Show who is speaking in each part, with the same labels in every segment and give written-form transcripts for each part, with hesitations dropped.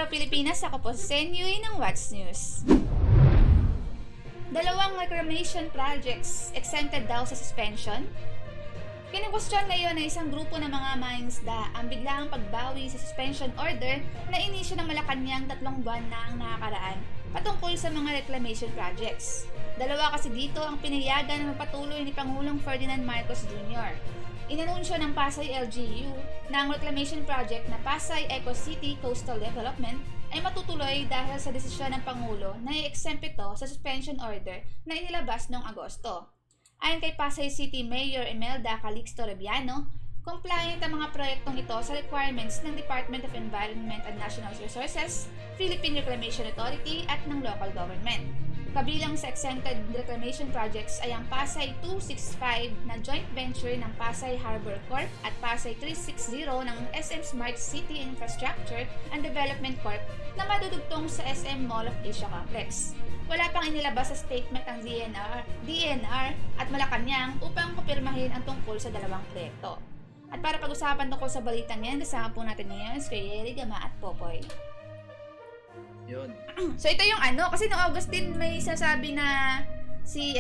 Speaker 1: Hello Pilipinas, ako po si Senyuy ng What's News. Dalawang reclamation projects exempted daw sa suspension. Kinukustyon ngayon ng isang grupo ng mga mangingisda ang biglaang pagbawi sa suspension order na inisyu ng Malacanang 3 buwan na ang nakakaraan patungkol sa mga reclamation projects. Dalawa kasi dito ang pinayagan na magpatuloy ni Pangulong Ferdinand Marcos Jr. Inanunsyo ng Pasay LGU na ang reclamation project na Pasay Eco City Coastal Development ay matutuloy dahil sa desisyon ng Pangulo na i-exempt ito sa suspension order na inilabas noong Agosto. Ayon kay Pasay City Mayor Imelda Calixto Rebiano, compliant ang mga proyektong ito sa requirements ng Department of Environment and National Resources, Philippine Reclamation Authority at ng local government. Kabilang sa exempted reclamation projects ay ang Pasay 265 na joint venture ng Pasay Harbor Corp at Pasay 360 ng SM Smart City Infrastructure and Development Corp na madudugtong sa SM Mall of Asia Complex. Wala pang inilabas sa statement ang DNR at Malacanang upang kupirmahin ang tungkol sa dalawang proyekto. At para pag-usapan tungkol sa balitang yan, kasama po natin ngayon si Yeri, Gama at Popoy.
Speaker 2: Yun.
Speaker 1: So ito yung kasi noong August din may sasabi na si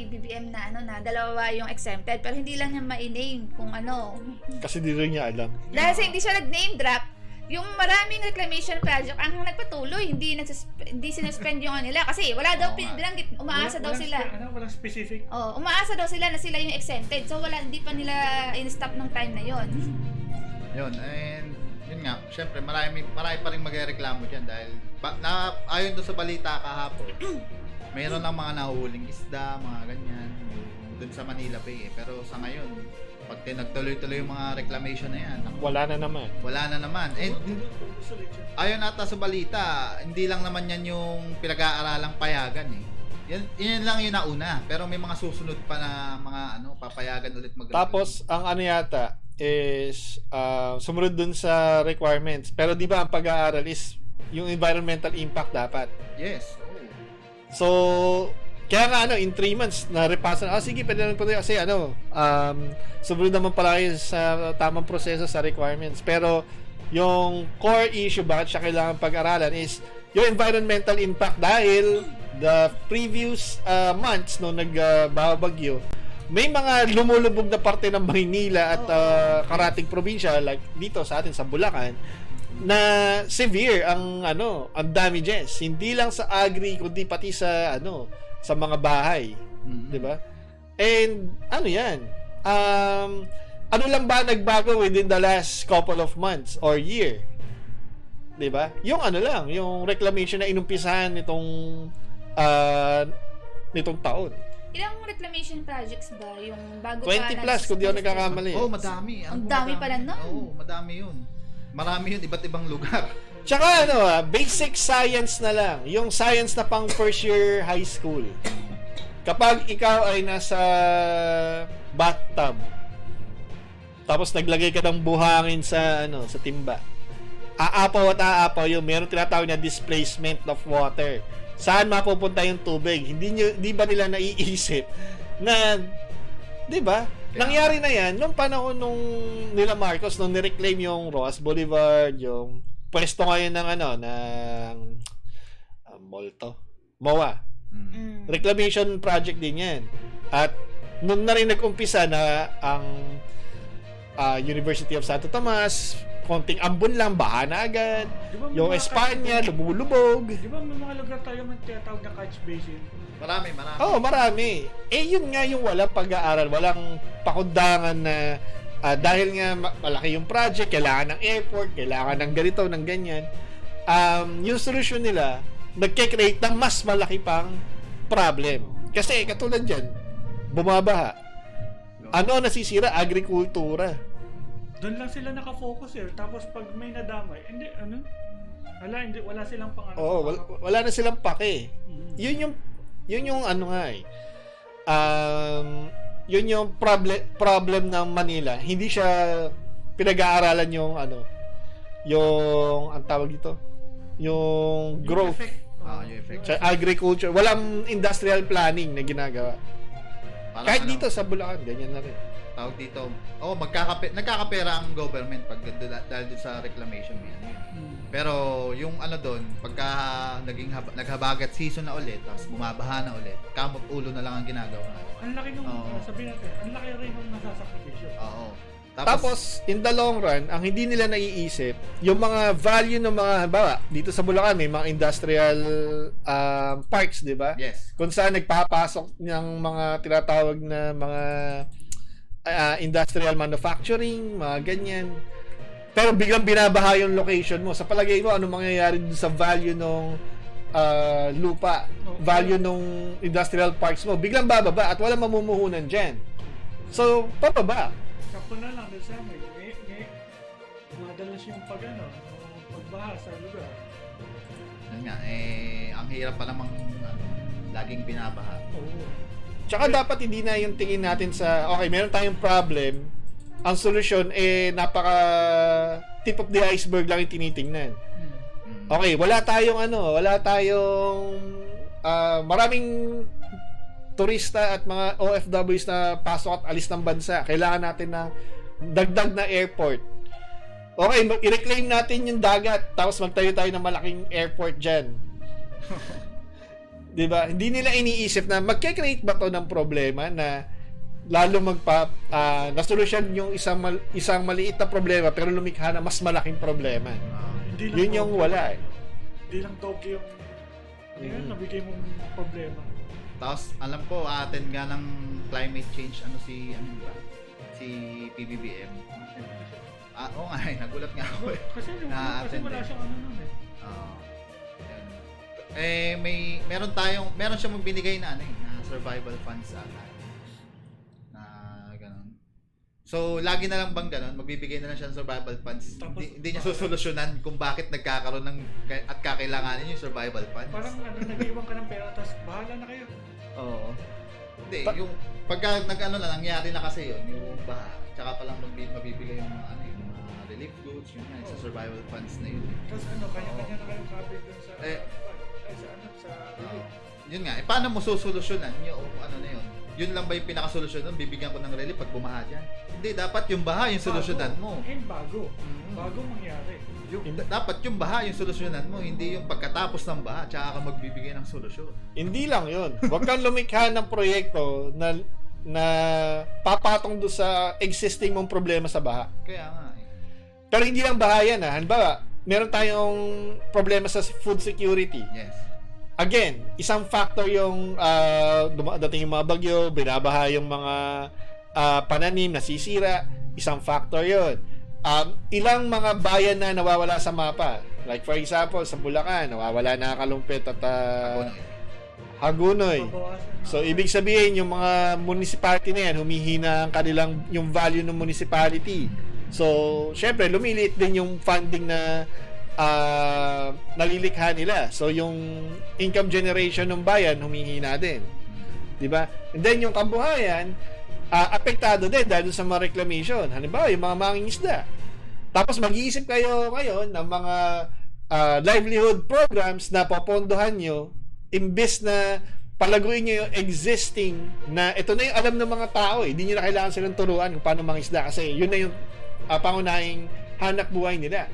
Speaker 1: BBM na dalawa yung exempted pero hindi lang niya ma-name kung ano.
Speaker 3: Kasi di rin niya alam.
Speaker 1: Dahil sa hindi siya nag-name drop, yung maraming reclamation project ang nagpatuloy, hindi sinuspend yung nila kasi wala daw binanggit, umaasa daw sila.
Speaker 4: Walang specific.
Speaker 1: Oh, umaasa daw sila na sila yung exempted. So hindi pa nila in-stop ng time na yon.
Speaker 2: Yun, and yun nga, syempre marami pa rin magrereklamo diyan dahil ayon doon sa balita kahapon, mayroon ng mga nahuhuling isda, mga ganyan, doon sa Manila Bay Pero sa ngayon, pag nagtuloy-tuloy yung mga reclamation na yan,
Speaker 3: Wala na naman.
Speaker 2: And ayon ata sa balita, hindi lang naman yan yung pinag-aaralang payagan Yan lang yung nauna, pero may mga susunod pa na mga papayagan ulit
Speaker 3: Tapos, ang yata is sumunod dun sa requirements. Pero di ba ang pag-aaral is yung environmental impact dapat.
Speaker 2: Yes.
Speaker 3: So, kaya nga in 3 months na-repasan. Sige, pwede naman po kasi sumunod naman pala kayo sa tamang proseso sa requirements. Pero yung core issue bakit siya kailangan pag-aralan is yung environmental impact dahil the previous months nung nagbabagyo, may mga lumulubog na parte ng Maynila at karating probinsya like dito sa atin sa Bulacan na severe ang damages, hindi lang sa agri kundi pati sa sa mga bahay, di ba? And ano lang ba nagbago within the last couple of months or year? Di ba? Yung yung reclamation na inumpisahan nitong taon.
Speaker 1: Ilang reclamation projects ba yung bago
Speaker 3: 20 plus kung di ako nagkakamali.
Speaker 2: Madami.
Speaker 1: Ang dami pala nun.
Speaker 2: Madami yun. Marami yun, iba't ibang lugar.
Speaker 3: Tsaka basic science na lang. Yung science na pang first year high school. Kapag ikaw ay nasa bathtub, tapos naglagay ka ng buhangin sa timba, aapaw at aapaw yung meron tinatawag na displacement of water. Saan mapupunta yung tubig? Hindi ba nila naiisip na, di ba? Nangyari na yan nung panahon nung nila Marcos nung nireclaim yung Roas Boulevard, yung pwesto ngayon ng MOA. Reclamation project din yan. At nung na rin nag-umpisa na ang University of Santo Tomas, konting ambon lang, baha na agad.
Speaker 4: Diba
Speaker 3: Yung Espanya, lumulubog.
Speaker 4: Di ba may mga lugar tayo man tinatawag na catch basin?
Speaker 2: Marami.
Speaker 3: Marami. Yun nga yung walang pag-aaral, walang pakundangan na dahil nga malaki yung project, kailangan ng airport, kailangan ng ganito, ng ganyan. Yung solution nila, nagke-create ng mas malaki pang problem. Kasi katulad dyan, bumabaha. Ano nasisira? Agrikultura.
Speaker 4: Doon lang sila nakafocus Tapos pag may nadamay, wala silang
Speaker 3: wala na silang pake. Yun yung yun yung problem ng Manila. Hindi siya pinag-aaralan yung ang tawag dito, yung growth.
Speaker 2: Yung effect.
Speaker 3: Sa agriculture, walang industrial planning na ginagawa. Kahit dito sa Bulacan, ganyan na rin.
Speaker 2: tawag dito, nagkakapera ang government pag dahil dun sa reclamation yan. Pero yung ano doon, pagka naghabagat season na ulit, tapos bumabaha na ulit, kamot ulo na lang ang ginagawa.
Speaker 4: Ang laki nung,
Speaker 2: Oo.
Speaker 4: sabihin natin, ang laki rin nung nasasakripisyo.
Speaker 2: Oo.
Speaker 3: Tapos, in the long run, ang hindi nila naiisip, yung mga value ng mga, halimbawa, dito sa Bulacan, may mga industrial parks, di ba?
Speaker 2: yes.
Speaker 3: Kung saan nagpapasok ng mga tinatawag na mga industrial manufacturing, mga ganyan. Pero biglang binabaha yung location mo. Sa palagay mo, ano mangyayari dun sa value ng lupa, value ng industrial parks mo? Biglang bababa at walang mamumuhunan dyan. So, pababa.
Speaker 4: Sakto na lang, sa may madalas yung pagbaha sa lugar.
Speaker 2: Yun nga, ang hirap pa namang laging binabaha.
Speaker 4: Oo.
Speaker 3: Tsaka dapat hindi na yung tingin natin sa, okay, meron tayong problem, ang solusyon, napaka tip of the iceberg lang yung tinitingnan. Okay, wala tayong maraming turista at mga OFWs na pasok at alis ng bansa. Kailangan natin ng dagdag na airport. Okay, i-reclaim natin yung dagat, tapos magtayo tayo ng malaking airport dyan. Diba? Hindi nila iniisip na magke-create ba to ng problema na lalo na solusyon yung isang maliit na problema pero lumikha na mas malaking problema.
Speaker 4: Hindi lang
Speaker 3: Yun yung
Speaker 4: toge
Speaker 3: wala eh.
Speaker 4: Hindi lang toge yung nabigay mong problema.
Speaker 2: Tapos, alam ko, attend nga ng climate change, si PBBM. Oo nga, nagulat nga ako eh.
Speaker 4: Kasi wala siyang nun eh.
Speaker 2: Yan. Meron siyang binigay na na survival funds ata. Na ganun. So, lagi na lang bang ganun, magbibigay na lang siya ng survival funds.
Speaker 4: Tapos,
Speaker 2: Hindi niya susolusyonan kung bakit nagkakaroon at kakailanganin yung survival funds.
Speaker 4: Parang nag-iwan ka ng pera, tapos bahala na kayo.
Speaker 2: Oo. Hindi, yung pagka nangyari na kasi yun, yung baha, tsaka palang mabibigay yung mga yung mga relief goods, yun nga, sa survival funds na yun.
Speaker 4: Tapos kanya-kanya na kayong coverage dun sa sa
Speaker 2: Yun nga, paano mo susolusyonan yung na yun? Yun lang ba yung pinakasolusyon nun? Bibigyan ko ng relief pag bumaha dyan? Hindi, dapat yung baha yung solusyonan mo.
Speaker 4: And bago mangyari.
Speaker 2: Dapat yung baha yung solusyonan mo, hindi yung pagkatapos ng baha, tsaka ka magbibigay ng solusyon.
Speaker 3: Hindi lang yun. Huwag kang lumikha ng proyekto na papatong doon sa existing mong problema sa baha.
Speaker 2: Kaya nga eh.
Speaker 3: Pero hindi lang baha yan ha. Halimbawa, meron tayong problema sa food security.
Speaker 2: Yes.
Speaker 3: Again, isang factor yung dating yung mga bagyo, binabaha yung mga pananim, nasisira. Isang factor yun. Ilang mga bayan na nawawala sa mapa. Like for example, sa Bulacan, nawawala na Kalumpit at Hagunoy. So, ibig sabihin, yung mga municipality na yan, humihina ang yung value ng municipality. So, syempre, lumiliit din yung funding na nalilikha nila. So, yung income generation ng bayan, humihina din. Diba? And then, yung kabuhayan, apektado din dahil sa mga reclamation. Halimbawa, yung mga mangingisda. Tapos, mag-iisip kayo ngayon ng mga livelihood programs na popondohan nyo, imbes na palaguin nyo yung existing na ito na yung alam ng mga tao eh. Hindi nyo na kailangan silang turuan kung paano mangisda kasi yun na yung pangunahing hanap buhay nila.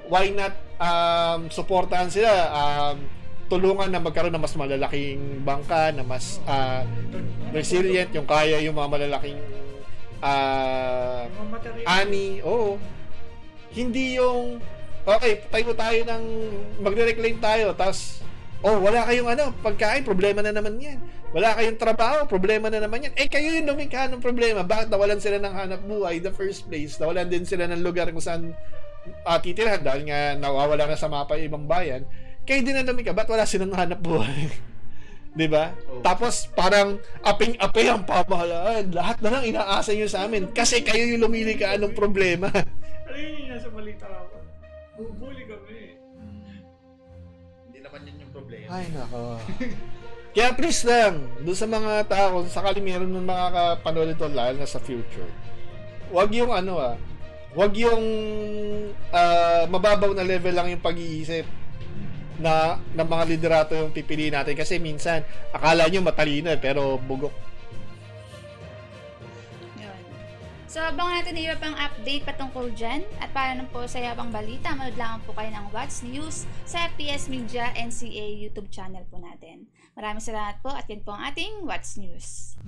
Speaker 3: Why not suportahan sila, tulungan na magkaroon ng mas malalaking bangka na mas resilient, yung kaya yung mga malalaking ani. Oo. Hindi yung okay, tayo ng magre-reclaim tayo tapos wala kayong pagkain, problema na naman yan. Wala kayong trabaho, problema na naman yan. Kayo yung lumikha ng problema. Bakit nawalan sila ng hanap buhay in the first place? Nawalan din sila ng lugar kung saan titirahan dahil nga nawawala na sa mapa yung ibang bayan. Kayo din ang lumikha. Ba't wala silang hanap buhay? Diba?
Speaker 2: Oh.
Speaker 3: Tapos parang aping-api ang pamahalaan. Lahat na lang inaasa nyo sa amin. Kasi kayo yung lumilika ng problema.
Speaker 4: Ano yun yung nasa balita ako? Bubuli kami.
Speaker 2: Hindi naman yun yung problema.
Speaker 3: Ay, nako. Kaya please lang, doon sa mga tao, sakali meron ng makakapanood ito lalo na sa future, wag yung wag yung mababaw na level lang yung pag-iisip na ng mga liderato yung pipiliin natin kasi minsan akala nyo matalino pero bugok.
Speaker 1: Yun. So, abangan natin na iba pang update patungkol dyan. At para naman po sa iba pang balita, manood lang po kayo ng What's News sa FPS Media NCA YouTube channel po natin. Maraming salamat po at yan po ang ating What's News.